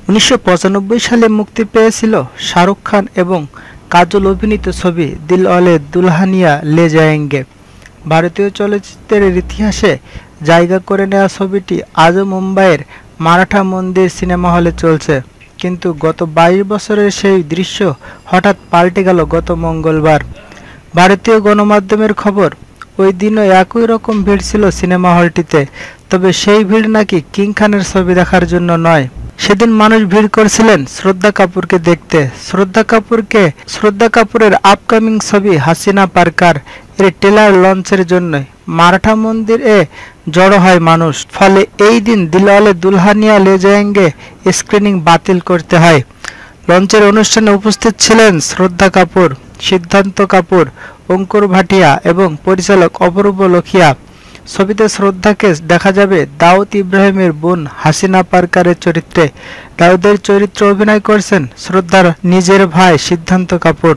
1995 সালে মুক্তি পেয়েছিল শাহরুখ খান এবং কাজল অভিনীত ছবি দিলওয়ালে দুলহানিয়া লে যায়েঙ্গে। ভারতীয় চলচ্চিত্রের ইতিহাসে জায়গা করে নেওয়া ছবিটি আজও মুম্বাইয়ের মারাঠা মন্দির সিনেমা হলে চলছে, কিন্তু গত 22 বছরের সেই দৃশ্য হঠাৎ পাল্টে গেল গত মঙ্গলবার। ভারতীয় গণমাধ্যমের খবর, ওই দিনও একই রকম ভিড় ছিল সিনেমা হলটিতে, তবে সেই ভিড় নাকি কিং খানের ছবি দেখার জন্য নয়। সেদিন মানুষ ভিড় করছিলেন শ্রদ্ধা কাপুরকে দেখতে। শ্রদ্ধা কাপুরের আপকামিং ছবি হাসিনা পারকার এর ট্রেলার লঞ্চের জন্য মারাঠা মন্দিরে জড়ো হয় মানুষ। ফলে এই দিন দিলওয়ালে দুলহানিয়া লে যায়েঙ্গে স্ক্রিনিং বাতিল করতে হয়। লঞ্চের অনুষ্ঠানে উপস্থিত ছিলেন শ্রদ্ধা কাপুর, সিদ্ধান্ত কাপুর, অঙ্কুর ভাটিয়া এবং পরিচালক অপূর্ব লোহিয়া। ছবিতে শ্রদ্ধাকে দেখা যাবে দাউদ ইব্রাহিমের বোন হাসিনা পারকারের চরিত্রে। দাউদের চরিত্রে অভিনয় করছেন শ্রদ্ধার নিজের ভাই সিদ্ধান্ত কাপুর।